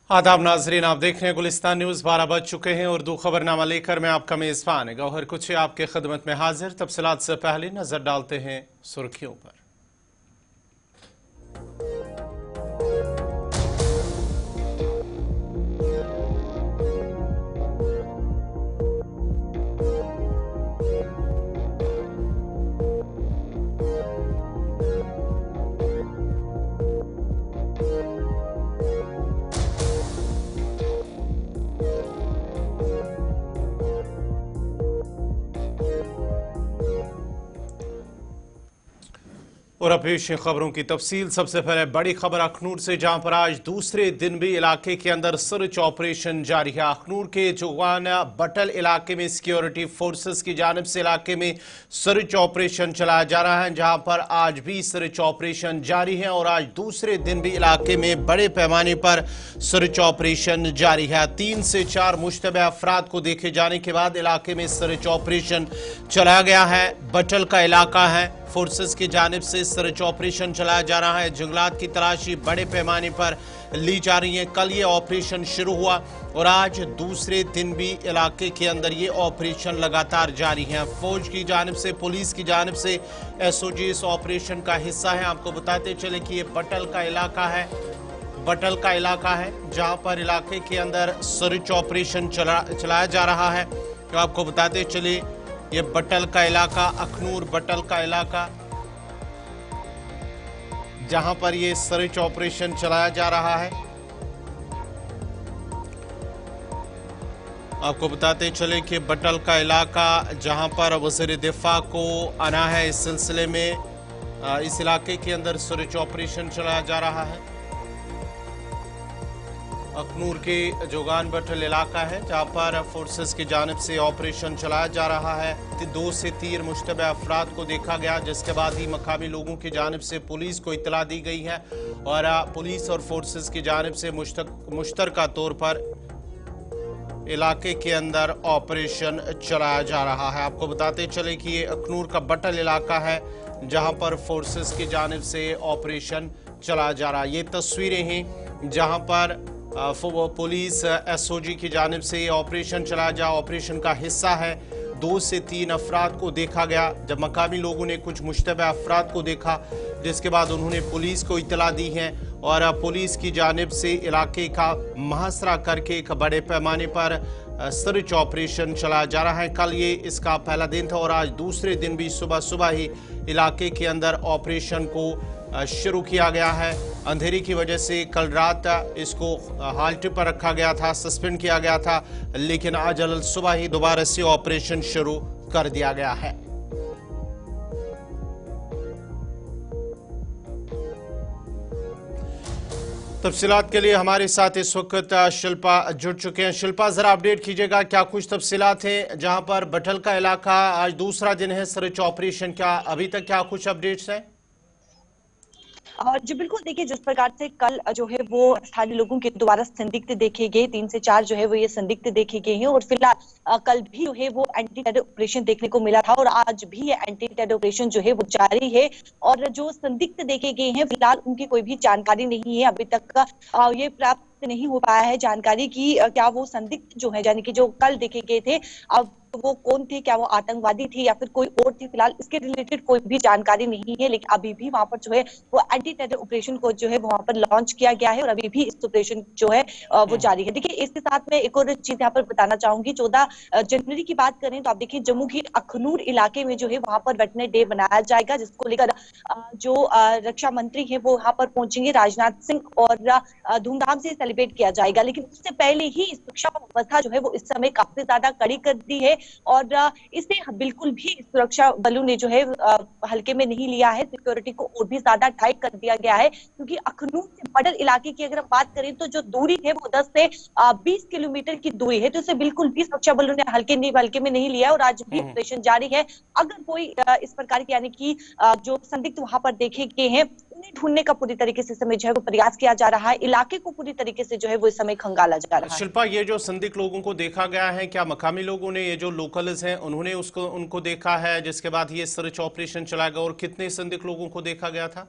आदाब नाजरीन, आप देख रहे हैं गुलिस्तान न्यूज। 12 बज चुके हैं। उर्दू खबरनामा लेकर मैं आपका मेजबान गौहर कुछ आपके खिदमत में हाजिर। तफसीलात से पहले नजर डालते हैं सुर्खियों पर। और अब पेश है खबरों की तफसील। सबसे पहले बड़ी खबर अखनूर से, जहां पर आज दूसरे दिन भी इलाके के अंदर सर्च ऑपरेशन जारी है। अखनूर के जोगाना बटल इलाके में सिक्योरिटी फोर्सेस की जानिब से इलाके में सर्च ऑपरेशन चलाया जा रहा है, जहां पर आज भी सर्च ऑपरेशन जारी है और आज दूसरे दिन भी इलाके में बड़े पैमाने पर सर्च ऑपरेशन जारी है। 3 से 4 मुश्तबे अफराद को देखे जाने के बाद इलाके में सर्च ऑपरेशन चलाया गया है। बटल का इलाका है, फोर्सेस की जानिब से सर्च ऑपरेशन चलाया जा रहा है। जंगलात की तलाशी बड़े पैमाने पर ली जा रही है। कल ये ऑपरेशन शुरू हुआ और आज दूसरे दिन भी इलाके के अंदर ये ऑपरेशन लगातार जारी है। फौज की जानिब से, पुलिस की जानिब से एसओजी इस ऑपरेशन का हिस्सा है। आपको बताते चले कि ये बटल का इलाका है, बटल का इलाका है जहां पर इलाके के अंदर सर्च ऑपरेशन चलाया जा रहा है। तो आपको बताते चले ये बटल का इलाका, अखनूर बटल का इलाका, जहां पर ये सर्च ऑपरेशन चलाया जा रहा है। आपको बताते चले कि बटल का इलाका जहां पर वज़ीर दिफा को आना है, इस सिलसिले में इस इलाके के अंदर सर्च ऑपरेशन चलाया जा रहा है। अखनूर के जोगान बटल इलाका है जहां पर फोर्सेस की जानिब से ऑपरेशन चलाया जा रहा है। 2 से 3 मुश्तबे अफराद को देखा गया, जिसके बाद ही मकामी लोगों की जानिब से पुलिस को इतला दी गई है और पुलिस और फोर्सेस की जानिब से मुश्तरका तौर पर इलाके के अंदर ऑपरेशन चलाया जा रहा है। आपको बताते चले कि ये अखनूर का बटल इलाका है जहां पर फोर्सेस की जानिब से ऑपरेशन चलाया जा रहा है। ये तस्वीरें हैं जहां पर पुलिस एसओजी की जानिब से ऑपरेशन चलाया जा, ऑपरेशन का हिस्सा है। 2 से 3 अफराद को देखा गया, जब मकामी लोगों ने कुछ मुश्तबे अफराद को देखा, जिसके बाद उन्होंने पुलिस को इतला दी है और पुलिस की जानिब से इलाके का मुहासरा करके एक बड़े पैमाने पर सर्च ऑपरेशन चलाया जा रहा है। कल ये इसका पहला दिन था और आज दूसरे दिन भी सुबह सुबह ही इलाके के अंदर ऑपरेशन को शुरू किया गया है। अंधेरी की वजह से कल रात इसको हाल्ट पर रखा गया था, सस्पेंड किया गया था, लेकिन आज सुबह ही दोबारा से ऑपरेशन शुरू कर दिया गया है। तफसीलात के लिए हमारे साथ इस वक्त शिल्पा जुड़ चुके हैं। शिल्पा, जरा अपडेट कीजिएगा, क्या कुछ तफसीलात हैं जहां पर बटल का इलाका आज दूसरा दिन है सर्च ऑपरेशन, क्या अभी तक क्या कुछ अपडेट्स हैं? जी बिल्कुल, देखिए जिस प्रकार से कल जो है वो स्थानीय लोगों के द्वारा संदिग्ध देखे गए, 3 से 4 जो है वो ये संदिग्ध देखे गए हैं और फिलहाल कल भी जो है वो एंटी टेरर ऑपरेशन देखने को मिला था और आज भी ये एंटी टेरर ऑपरेशन जो है वो जारी है और जो संदिग्ध देखे गए हैं फिलहाल उनकी कोई भी जानकारी नहीं है अभी तक। ये प्राप्त नहीं हो पाया है जानकारी की क्या वो संदिग्ध जो है यानी कि जो कल देखे गए थे अब वो कौन थे, क्या वो आतंकवादी थे या फिर कोई और थे, फिलहाल इसके रिलेटेड कोई भी जानकारी नहीं है। लेकिन अभी भी वहां पर जो है वो एंटी टेरर ऑपरेशन को जो है वहां पर लॉन्च किया गया है और अभी भी इस ऑपरेशन जो है वो जारी है। देखिए इसके साथ में एक और चीज यहाँ पर बताना चाहूंगी, 14 जनवरी की बात करें तो आप देखिए जम्मू के अखनूर इलाके में जो है वहां पर वेटरनरी डे बनाया जाएगा, जिसको लेकर जो रक्षा मंत्री है वो वहां पर पहुंचेंगे, राजनाथ सिंह, और धूमधाम से सेलिब्रेट किया जाएगा। लेकिन उससे पहले ही सुरक्षा व्यवस्था जो है वो इस समय काफी ज्यादा कड़ी कर दी है और इसे बिल्कुल भी सुरक्षा बलों ने जो है हल्के में नहीं लिया है। सिक्योरिटी को और भी ज्यादा टाइट कर दिया गया है क्योंकि अखनूर से बटल इलाके की अगर हम बात करें तो जो दूरी है वो 10 से 20 किलोमीटर की दूरी है, तो इसे बिल्कुल भी सुरक्षा बलों ने हल्के में नहीं लिया है और आज भी ऑपरेशन जारी है। अगर कोई इस प्रकार की यानी कि जो संदिग्ध वहां पर देखे गए हैं उन्हें ढूंढने का पूरी तरीके से समय जो है वो प्रयास किया जा रहा है, इलाके को पूरी तरीके से जो है वो इस समय खंगाला जा रहा है। शिल्पा, ये जो संदिग्ध लोगों को देखा गया है, क्या मकामी लोगों ने, ये जो लोकल्स हैं, उन्होंने उनको देखा है जिसके बाद ये सर्च ऑपरेशन चलाया गया और कितने संदिग्ध लोगों को देखा गया था?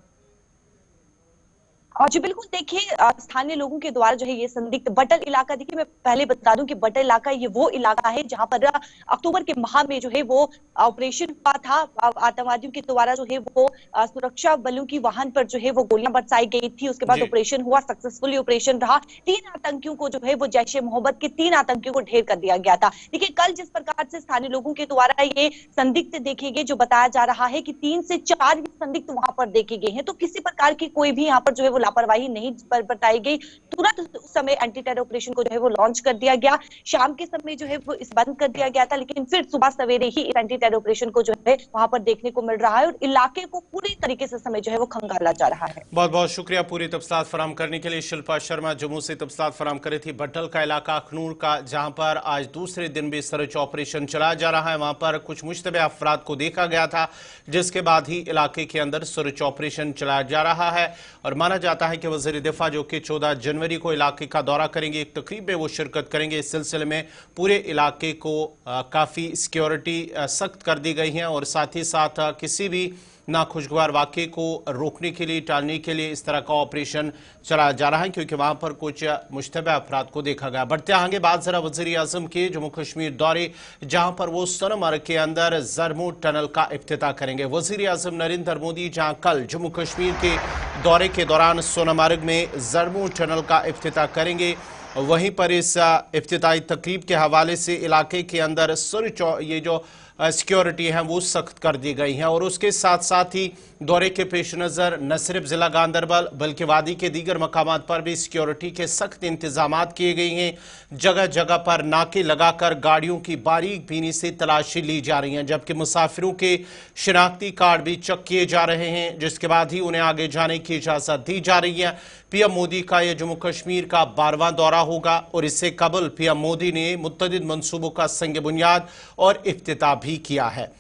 जी बिल्कुल देखिए, स्थानीय लोगों के द्वारा जो है ये संदिग्ध बटल इलाका, देखिए मैं पहले बता दूं कि बटल इलाका ये वो इलाका है जहां पर अक्टूबर के माह में जो है वो ऑपरेशन हुआ था। आतंकवादियों के द्वारा जो है वो सुरक्षा बलों की वाहन पर जो है वो गोलियां बरसाई गई थी। उसके बाद जी। ऑपरेशन हुआ, सक्सेसफुली ऑपरेशन रहा। 3 आतंकियों को जो है वो जैश ए मोहम्मद के 3 आतंकियों को ढेर कर दिया गया था। देखिए कल जिस प्रकार से स्थानीय लोगों के द्वारा ये संदिग्ध देखे गए, जो बताया जा रहा है कि 3 से 4 संदिग्ध वहां पर देखे गए हैं, तो किसी प्रकार की कोई भी यहाँ पर जो है वो लापरवाही नहीं बताई गई। तुरंत उस समय एंटी टेरर ऑपरेशन को जो है वो लॉन्च कर दिया गया। शाम के समय जो है वो इस बंद कर दिया गया था, लेकिन फिर सुबह सवेरे ही इस एंटी टेरर ऑपरेशन को जो है वहां पर देखने को मिल रहा है और इलाके को पूरी तरीके से समय जो है वो खंगाला जा रहा है। बहुत बहुत शुक्रिया पूरी तफसीलात फराम करने के लिए। शिल्पा शर्मा जम्मू से तफसीलात फराम कर रही थी। बटल का इलाका अखनूर का, जहां पर आज दूसरे दिन भी सर्च ऑपरेशन चलाया जा रहा है। वहां पर कुछ मुश्तबे अफराद को देखा गया था, जिसके बाद ही इलाके के अंदर सर्च ऑपरेशन चलाया जा रहा है। और माना जाता है कि वज़ीर दिफा जो कि 14 जनवरी को इलाके का दौरा करेंगे, एक तकरीब में वो शिरकत करेंगे। इस सिलसिले में पूरे इलाके को काफ़ी सिक्योरिटी सख्त कर दी गई है और साथ ही साथ किसी भी नाखुशगवार वाक़े को रोकने के लिए, टालने के लिए इस तरह का ऑपरेशन चलाया जा रहा है, क्योंकि वहां पर कुछ मुश्तबा अफराद को देखा गया। बढ़ते आगे बात जरा वज़ीर आज़म के जम्मू कश्मीर दौरे, जहां पर वो सोनमर्ग के अंदर ज़रमूद टनल का इफ्तिताह करेंगे। वज़ीर आज़म नरेंद्र मोदी जहां कल जम्मू कश्मीर के दौरे के दौरान सोनमर्ग में ज़रमूद टनल का इफ्तिताह करेंगे, वहीं पर इस इफ्तिताही तकरीब के हवाले से इलाके के अंदर ये जो सिक्योरिटी है वो सख्त कर दी गई है। और उसके साथ साथ ही दौरे के पेश नज़र न सिर्फ ज़िला गांदरबल बल्कि वादी के दीगर मकामात पर भी सिक्योरिटी के सख्त इंतजामात किए गए हैं। जगह जगह पर नाके लगाकर गाड़ियों की बारीक बीनी से तलाशी ली जा रही है, जबकि मुसाफिरों के शिनाख्ती कार्ड भी चेक किए जा रहे हैं, जिसके बाद ही उन्हें आगे जाने की इजाज़त दी जा रही है। पीएम मोदी का यह जम्मू कश्मीर का 12वां दौरा होगा और इससे कबल पीएम मोदी ने मुतअद्दिद मंसूबों का संग बुनियाद और इफ्तिताह भी किया है।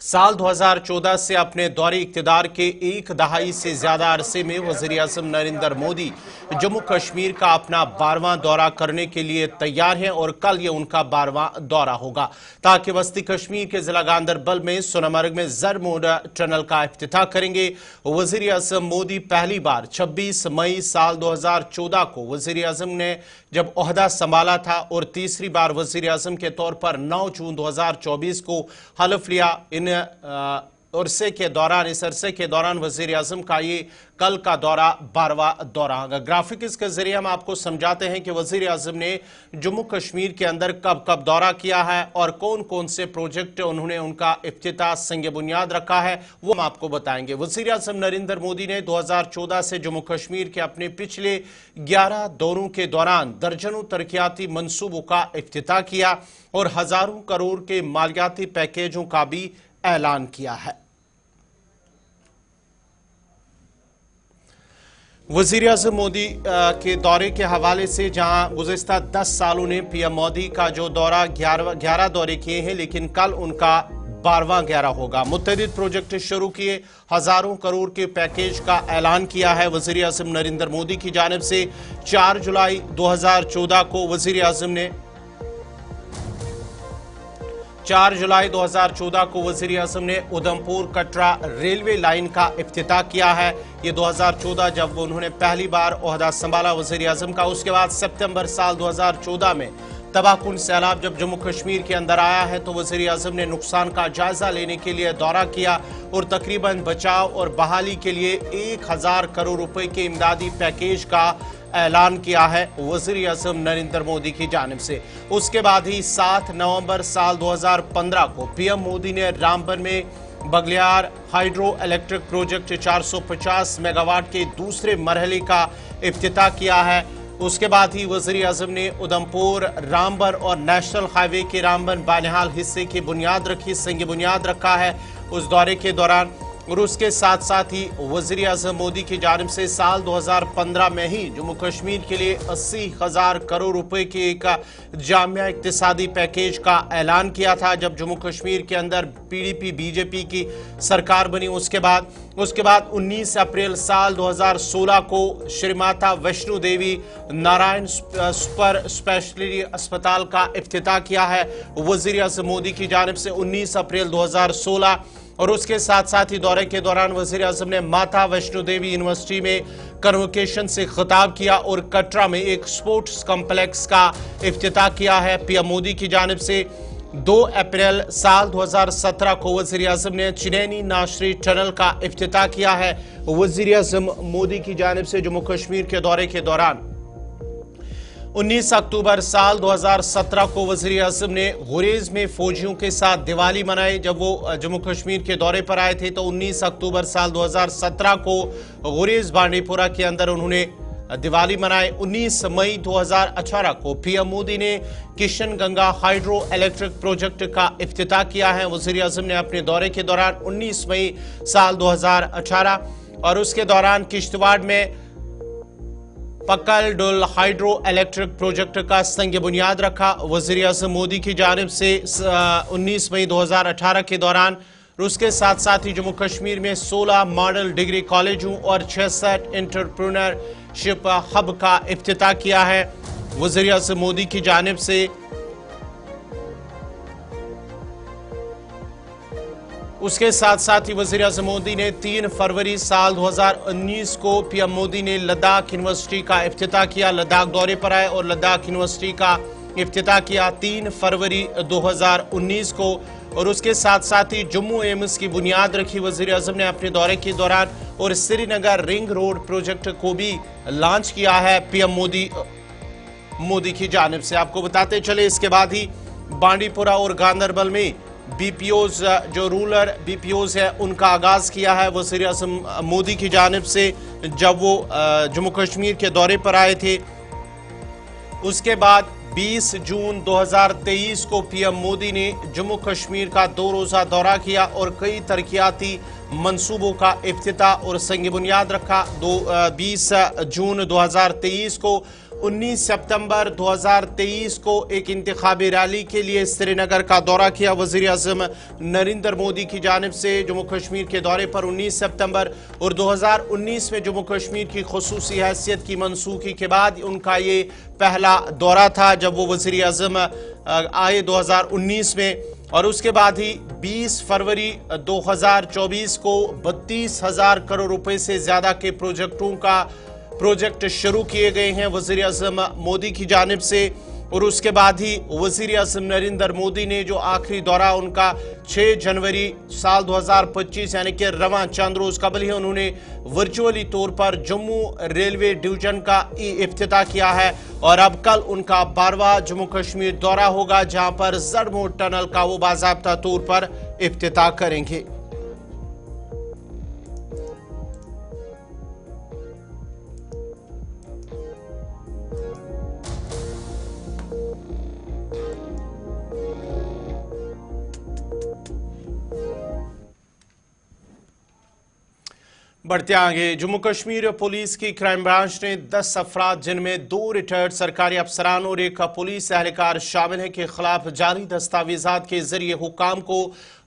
साल 2014 से अपने दौरे इक़्तिदार के एक दहाई से ज्यादा अरसे में वज़ीर आज़म नरेंद्र मोदी जम्मू कश्मीर का अपना 12वां दौरा करने के लिए तैयार हैं और कल ये उनका 12वां दौरा होगा, ताकि वस्ती कश्मीर के जिला गांदरबल में सोनमर्ग में ज़रमूद टनल का इफ्तिताह करेंगे। वज़ीर आज़म मोदी पहली बार 26 मई साल 2014 को वज़ीर आज़म ने जब ओहदा संभाला था और तीसरी बार वज़ीर आज़म के तौर पर 9 जून 2024 को हलफ लिया। इस अरसे के दौरान वज़ीर आज़म का ये कल का दौरा 12वां दौरा होगा। ग्राफिक्स के जरिए हम आपको समझाते हैं कि वज़ीर आज़म ने जम्मू कश्मीर के अंदर कब कब दौरा किया है और कौन कौन से प्रोजेक्ट उन्होंने उनका इफ्तिताह संग बुनियाद रखा है, वो हम आपको बताएंगे। वज़ीर आज़म नरेंद्र मोदी ने 2014 से जम्मू कश्मीर के अपने पिछले 11 दौरों के दौरान दर्जनों तरक्याती मंसूबों का इफ्तिताह किया और हज़ारों करोड़ के मालियाती पैकेजों का भी ऐलान किया है। वज़ीर आज़म मोदी के दौरे के हवाले से जहां गुज़िश्ता 10 सालों ने पीएम मोदी का जो दौरा 11 दौरे किए हैं, लेकिन कल उनका 12वां 11 होगा। मुतअद्दिद प्रोजेक्ट शुरू किए, हज़ारों करोड़ के पैकेज का ऐलान किया है वज़ीर आज़म नरेंद्र मोदी की जानिब से। 4 जुलाई 2014 को वज़ीर आज़म ने 4 जुलाई 2014 को वज़ीर आज़म ने उधमपुर कटरा रेलवे लाइन का इफ्तिताह किया है। ये 2014 जब उन्होंने पहली बार ओहदा संभाला वज़ीर आज़म का। उसके बाद सितंबर साल 2014 में तबाहकुन सैलाब जब जम्मू कश्मीर के अंदर आया है, तो वज़ीर आज़म ने नुकसान का जायजा लेने के लिए दौरा किया और तकरीबन बचाव और बहाली के लिए 1000 करोड़ रुपए के इमदादी पैकेज का ऐलान किया है वज़ीर आज़म नरेंद्र मोदी की जानिब से। उसके बाद ही 7 नवंबर साल 2015 को पीएम मोदी ने रामबन में Baglihar hydro electric project 450 megawatt के दूसरे मरहले का इफ्तिताह किया है। उसके बाद ही वज़ीर आज़म ने उधमपुर रामबन और नेशनल हाईवे के रामबन बानिहाल हिस्से की बुनियाद रखी, संग बुनियाद रखा है उस दौरे के दौरान। और उसके साथ साथ ही वज़ीर आज़म मोदी की जानिब से साल 2015 में ही जम्मू कश्मीर के लिए 80,000 करोड़ रुपए के एक जामिया इक्तिसादी पैकेज का ऐलान किया था जब जम्मू कश्मीर के अंदर पीडीपी बीजेपी की सरकार बनी। उसके बाद 19 अप्रैल साल 2016 को श्री माता वैष्णो देवी नारायण सुपर स्पेशलिटी अस्पताल का इफ्तिताह किया है वज़ीर आज़म मोदी की जानिब से 19 अप्रैल 2016। और उसके साथ साथ ही दौरे के दौरान वज़ीर-ए-आज़म ने माता वैष्णो देवी यूनिवर्सिटी में कन्वोकेशन से खिताब किया और कटरा में एक स्पोर्ट्स कॉम्प्लेक्स का इफ्तिताह किया है। पीएम मोदी की जानिब से 2 अप्रैल साल 2017 को वज़ीर-ए-आज़म ने चिनैनी नाशरी टनल का इफ्तिताह किया है। वज़ीर-ए-आज़म मोदी की जानिब से जम्मू कश्मीर के दौरे के दौरान 19 अक्टूबर साल 2017 को वज़ीर-ए-आज़म ने गुरेज में फौजियों के साथ दिवाली मनाई। जब वो जम्मू कश्मीर के दौरे पर आए थे तो 19 अक्टूबर साल 2017 को गुरेज बांडीपुरा के अंदर उन्होंने दिवाली मनाई। 19 मई 2018 को पीएम मोदी ने Kishan Ganga hydro electric project का इफ्तिताह किया है। वज़ीर-ए-आज़म ने अपने दौरे के दौरान 19 मई साल 2018 और उसके दौरान किश्तवाड़ में पक्कल डुल हाइड्रो इलेक्ट्रिक प्रोजेक्ट का संग बुनियाद रखा। वज़ीर-ए-आज़म मोदी की जानिब से 19 मई 2018 के दौरान उसके साथ साथ ही जम्मू कश्मीर में 16 मॉडल डिग्री कॉलेजों और 66 एंटरप्रेन्योरशिप हब का इफ्तिताह किया है। वज़ीर-ए-आज़म मोदी की जानिब से उसके साथ साथ ही वज़ीर-ए-आज़म मोदी ने 3 फरवरी साल 2019 को पीएम मोदी ने लद्दाख यूनिवर्सिटी का इफ्तिताह किया। लद्दाख दौरे पर आए और लद्दाख यूनिवर्सिटी का इफ्तिताह किया 3 फरवरी 2019 को और उसके साथ साथ ही जम्मू एम्स की बुनियाद रखी वज़ीर-ए-आज़म ने अपने दौरे के दौरान और श्रीनगर रिंग रोड प्रोजेक्ट को भी लॉन्च किया है पीएम मोदी की जानिब से। आपको बताते चले इसके बाद ही बांडीपुरा और गांदरबल में बीपीओज जो रूरल बीपीओज है उनका आगाज किया है वज़ीर-ए-आज़म मोदी की जानिब से जब वो जम्मू कश्मीर के दौरे पर आए थे। उसके बाद 20 जून 2023 को पीएम मोदी ने जम्मू कश्मीर का 2 रोज़ा दौरा किया और कई तरक्याती मंसूबों का इफ्तिताह और संग बुनियाद रखा। 20 जून 2023 को 19 सितंबर 2023 को एक इंतखाबी रैली के लिए श्रीनगर का दौरा किया वज़ीर-ए-आज़म नरेंद्र मोदी की जानिब से जम्मू कश्मीर के दौरे पर 19 सितंबर और 2019 में जम्मू कश्मीर की खुसूसी हैसियत की मनसूखी के बाद उनका ये पहला दौरा था जब वो वज़ीर-ए-आज़म आए 2019 में। और उसके बाद ही 20 फरवरी 2024 को 32,000 करोड़ रुपए से ज्यादा के प्रोजेक्ट शुरू किए गए हैं वज़ीर-ए-आज़म मोदी की जानिब से। और उसके बाद ही वज़ीर-ए-आज़म नरेंद्र मोदी ने जो आखिरी दौरा उनका 6 जनवरी साल 2025 यानी कि रवां चंद रोज कबल ही उन्होंने वर्चुअली तौर पर जम्मू रेलवे डिवीजन का इफ्तिताह किया है और अब कल उनका 12वां जम्मू कश्मीर दौरा होगा जहां पर ज़रमोर टनल का वो बाज़ाब्ता तौर पर इफ्तिताह करेंगे। बढ़ते आगे जम्मू कश्मीर पुलिस की क्राइम ब्रांच ने 10 अफराद जिनमें 2 रिटायर्ड सरकारी अफसरान और एक पुलिस एहलकार शामिल है के खिलाफ जाली दस्तावेजात के जरिए हुक्काम को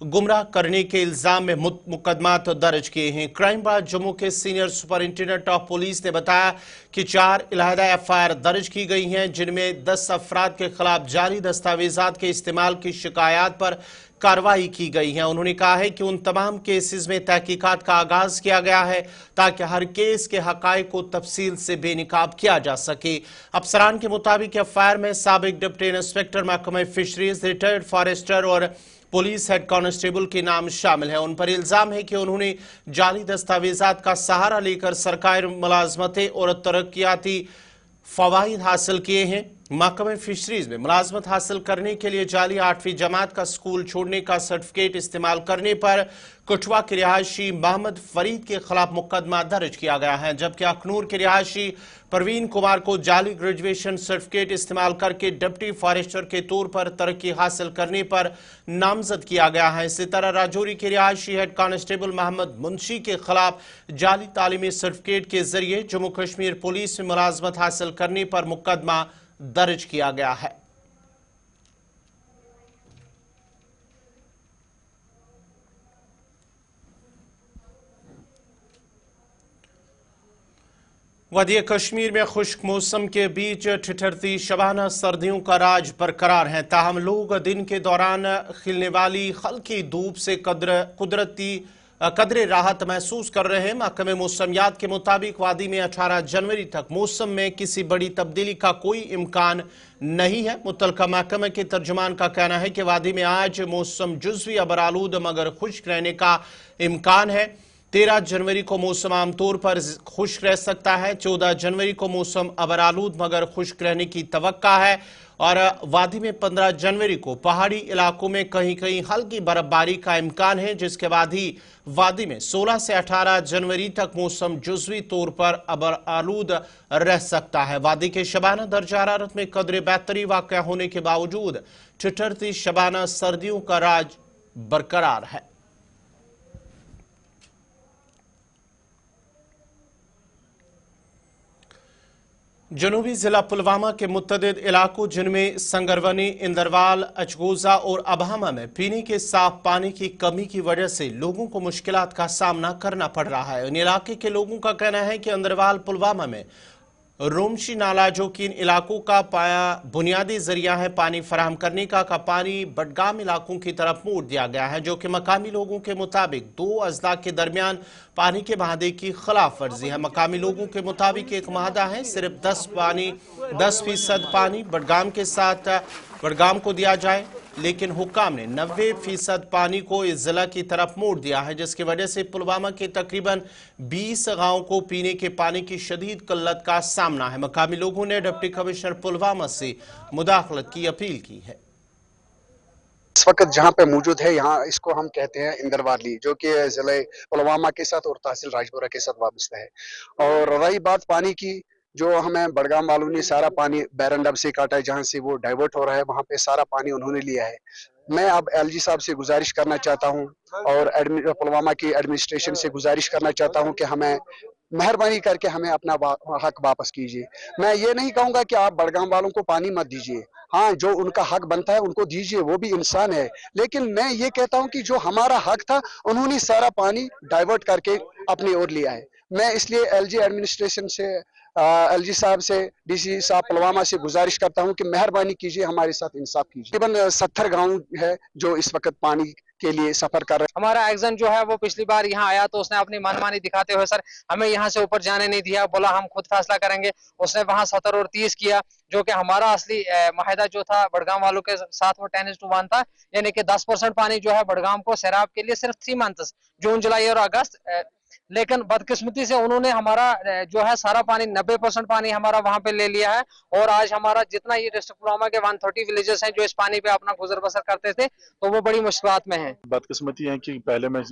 गुमराह करने के इल्जाम में मुकदमात दर्ज किए हैं। क्राइम ब्रांच जम्मू के सीनियर सुपरिंटेंडेंट ऑफ पुलिस ने बताया कि 4 इलाहदा एफआईआर दर्ज की गई हैं जिनमें 10 अफराद के खिलाफ जाली दस्तावेजात के इस्तेमाल की शिकायत पर कार्रवाई की गई है। उन्होंने कहा है कि उन तमाम केसेस में तहकीकात का आगाज किया गया है ताकि हर केस के हकायक को तफसील से बेनिकाब किया जा सके। अफसरान के मुताबिक एफआईआर में साबिक डिप्टी इंस्पेक्टर महकमा फिशरीज, रिटायर्ड फॉरेस्टर और पुलिस हेड कांस्टेबल के नाम शामिल है। उन पर इल्जाम है कि उन्होंने जाली दस्तावेजात का सहारा लेकर सरकारी मुलाजमतें और तरक्याती फवाइद हासिल किए हैं। महकमा फिशरीज में मुलाजमत हासिल करने के लिए जाली 8वीं जमात का स्कूल छोड़ने का सर्टिफिकेट इस्तेमाल करने पर कठुआ के रिहायशी मोहम्मद फरीद के खिलाफ मुकदमा दर्ज किया गया है, जबकि अखनूर के रिहायशी परवीन कुमार को जाली ग्रेजुएशन सर्टिफिकेट इस्तेमाल करके डिप्टी फॉरेस्टर के तौर पर तरक्की हासिल करने पर नामजद किया गया है। इसी तरह राजौरी के रिहायशी हेड कांस्टेबल मोहम्मद मुंशी के खिलाफ जाली तालीमी सर्टिफिकेट के जरिए जम्मू कश्मीर पुलिस में मुलाजमत हासिल करने पर मुकदमा दर्ज किया गया है। वादी कश्मीर में खुश्क मौसम के बीच ठिठुरती शबाना सर्दियों का राज बरकरार है। ताहम लोग दिन के दौरान खिलने वाली हल्की धूप से कदरे राहत महसूस कर रहे हैं। महकमे मौसमियात के मुताबिक वादी में 18 जनवरी तक मौसम में किसी बड़ी तब्दीली का कोई इम्कान नहीं है। मुतलका महकमे के तर्जुमान का कहना है कि वादी में आज मौसम जुज़वी अबरालूद मगर खुश्क रहने का इम्कान है। 13 जनवरी को मौसम आमतौर पर खुश्क रह सकता है। 14 जनवरी को मौसम अबरालूद मगर खुश्क रहने की तवक्का है और वादी में 15 जनवरी को पहाड़ी इलाकों में कहीं कहीं हल्की बर्फबारी का इम्कान है, जिसके बाद ही वादी में 16 से 18 जनवरी तक मौसम जुज़वी तौर पर अबरालूद रह सकता है। वादी के शबाना दर्जा हरारत में कदरे बेहतरी वाक़या होने के बावजूद ठिठुरती शबाना सर्दियों का राज बरकरार है। जनूबी जिला पुलवामा के मुतअद्दिद इलाकों जिनमें संगरवनी, इंदरवाल, अचगोजा और अबहमा में पीने के साफ पानी की कमी की वजह से लोगों को मुश्किलात का सामना करना पड़ रहा है। इन इलाके के लोगों का कहना है कि इंदरवाल पुलवामा में रोमशी नाला, जो कि इन इलाकों का बुनियादी जरिया है पानी फराहम करने का पानी बडगाम इलाकों की तरफ मोड़ दिया गया है, जो कि मकामी लोगों के मुताबिक दो अजला के दरमियान पानी के माहदे की खिलाफ वर्जी है। मकामी लोगों के मुताबिक एक माहदा है, सिर्फ 10% पानी बडगाम को दिया जाए, लेकिन हुक्काम ने 90% पानी को इस जिला की तरफ मोड़ दिया है, जिसकी वजह से पुलवामा के तकरीबन 20 गांवों को पीने के पानी की शदीद किल्लत का सामना है। मकामी लोगों ने डिप्टी कमिश्नर पुलवामा से मुदाखलत की अपील की है। इस वक्त जहां पे मौजूद है, यहाँ इसको हम कहते हैं इंदरवाली, जो कि जिले पुलवामा के साथ और तहसील राजपुरा के साथ वाबस्ता है। और रही बात पानी की, जो हमें बडगाम वालों ने सारा पानी बैरंडब से काटा है, जहां से वो डाइवर्ट हो रहा है, वहां पे सारा पानी उन्होंने लिया है। मैं अब एलजी साहब से गुजारिश करना चाहता हूं और पुलवामा की एडमिनिस्ट्रेशन से गुजारिश करना चाहता हूं कि हमें मेहरबानी करके हमें अपना हक वापस कीजिए। मैं ये नहीं कहूंगा कि आप बडगाम वालों को पानी मत दीजिए, हाँ, जो उनका हक बनता है उनको दीजिए, वो भी इंसान है। लेकिन मैं ये कहता हूं कि जो हमारा हक था, उन्होंने सारा पानी डाइवर्ट करके अपनी ओर लिया है। मैं इसलिए एलजी एडमिनिस्ट्रेशन से, एलजी साहब से, डीसी साहब पुलवामा से गुजारिश करता हूं कि मेहरबानी कीजिए, हमारे साथ इंसाफ कीजिए। तकरीबन 70 गांव है जो इस वक्त पानी के लिए सफर कर रहे हैं। हमारा एग्जन जो है वो पिछली बार यहाँ आया तो उसने अपनी मनमानी दिखाते हुए सर हमें यहाँ से ऊपर जाने नहीं दिया, बोला हम खुद फैसला करेंगे। उसने वहाँ 70 और 30 किया, जो कि हमारा असली माहिदा जो था बडगाम वालों के साथ वो 10:1 था, यानी कि 10% पानी जो है बडगाम को सैराब के लिए सिर्फ 3 मंथ्स, जून, जुलाई और अगस्त। लेकिन बदकिस्मती से उन्होंने हमारा जो है सारा पानी 90% पानी हमारा वहां पे ले लिया है। और आज हमारा जितना ये डिस्ट्रिक्ट पुलवामा के 130 विलेजेस हैं जो इस पानी पे अपना गुजर बसर करते थे, तो वो बड़ी मुश्किलात में है। बदकिस्मती है कि पहले मैं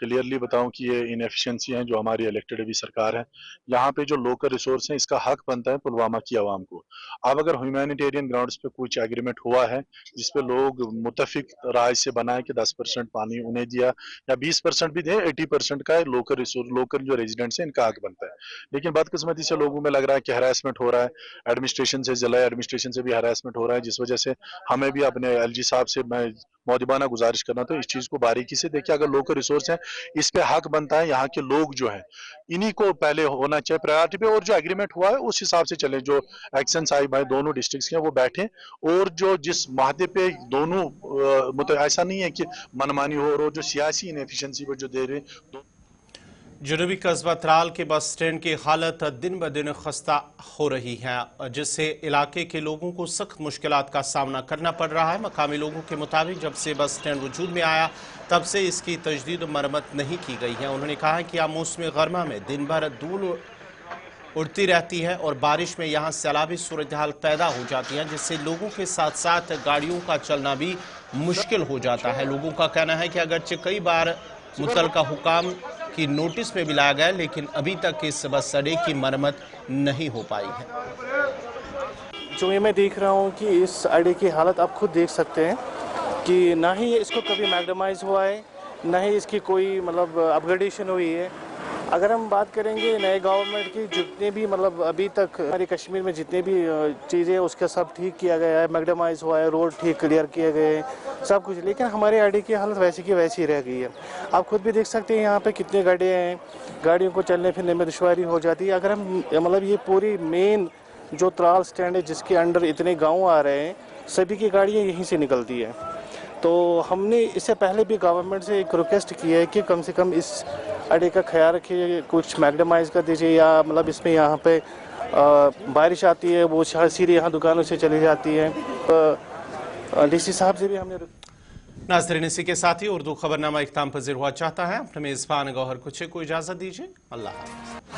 क्लियरली बताऊं कि ये इनएफिशिएंसी है जो हमारी इलेक्टेड भी सरकार है। यहाँ पे जो लोकल रिसोर्स है, इसका हक बनता है पुलवामा की आवाम को। अब अगर ह्यूमैनिटेरियन ग्राउंड्स पे कुछ एग्रीमेंट हुआ है जिसपे लोग मुत्तफिक राय से बनाए कि 10% पानी उन्हें दिया या 20% भी दे, 80% का लोकल जो रेजिडेंट्स हैं इनका हक बनता है। लेकिन बदकिस्मती से लोगों में लग रहा है कि हरासमेंट हो रहा है, एडमिनिस्ट्रेशन से, जिला एडमिनिस्ट्रेशन से भी हरासमेंट हो रहा है, जिस वजह से हमें भी अपने एलजी साहब से मैं मौदिबाना गुजारिश करना तो इस चीज को बारीकी से देखिए। अगर लोकल रिसोर्स है, इस पे हक बनता है यहाँ के लोग जो है, इन्हीं को पहले होना चाहिए प्रायोरिटी पे, और जो एग्रीमेंट हुआ है उस हिसाब से चले। जो एक्शन साहिब है दोनों डिस्ट्रिक्ट्स के, वो बैठे और जो जिस माहदे पे दोनों मतलब ऐसा नहीं है कि मनमानी हो, और जो सियासी इनएफिशिएंसी पर जो दे रहे। जनूबी कस्बा त्राल के बस स्टैंड की हालत दिन ब दिन खस्ता हो रही है, जिससे इलाके के लोगों को सख्त मुश्किलात का सामना करना पड़ रहा है। मकामी लोगों के मुताबिक जब से बस स्टैंड वजूद में आया तब से इसकी तजदीद मरम्मत नहीं की गई है। उन्होंने कहा कि अब मौसम गर्मा में दिन भर धूल उड़ती रहती है और बारिश में यहाँ सैलाबी सूरत हाल पैदा हो जाती है, जिससे लोगों के साथ साथ गाड़ियों का चलना भी मुश्किल हो जाता है। लोगों का कहना है कि अगरचे कई बार मुतलका हुकाम की नोटिस में भी लाया गया, लेकिन अभी तक इस बस अड्डे की मरम्मत नहीं हो पाई है। जो ये मैं देख रहा हूँ कि इस अड्डे की हालत आप खुद देख सकते हैं कि ना ही इसको कभी मैग्डमाइज हुआ है, ना ही इसकी कोई मतलब अपग्रेडेशन हुई है। अगर हम बात करेंगे नए गवर्नमेंट की, जितने भी मतलब अभी तक हमारे कश्मीर में जितने भी चीज़ें उसका सब ठीक किया गया है, मैग्डमाइज हुआ है, रोड ठीक क्लियर किए गए हैं, सब कुछ, लेकिन हमारे आईडी की हालत वैसी की वैसी रह गई है। आप खुद भी देख सकते हैं यहाँ पे कितने गाड़ियाँ हैं, गाड़ियों को चलने फिरने में दुश्वारी हो जाती है। अगर हम मतलब ये पूरी मेन जो त्राल स्टैंड है जिसके अंडर इतने गाँव आ रहे हैं, सभी की गाड़ियाँ यहीं से निकलती है। तो हमने इससे पहले भी गवर्नमेंट से एक रिक्वेस्ट की है कि कम से कम इस अड्डे का ख्याल रखिए, कुछ मैग्डमाइज कर दीजिए, या मतलब इसमें यहाँ पे बारिश आती है वो सीधे यहाँ दुकानों से चली जाती है। डीसी साहब से भी हमने नाज़रीन, इसी के साथ ही उर्दू खबरनामा इख्तिताम पज़ीर हुआ चाहता है। अपने मेज़बान गौहर कुछे को इजाज़त दीजिए। अल्लाह हाफ़िज़।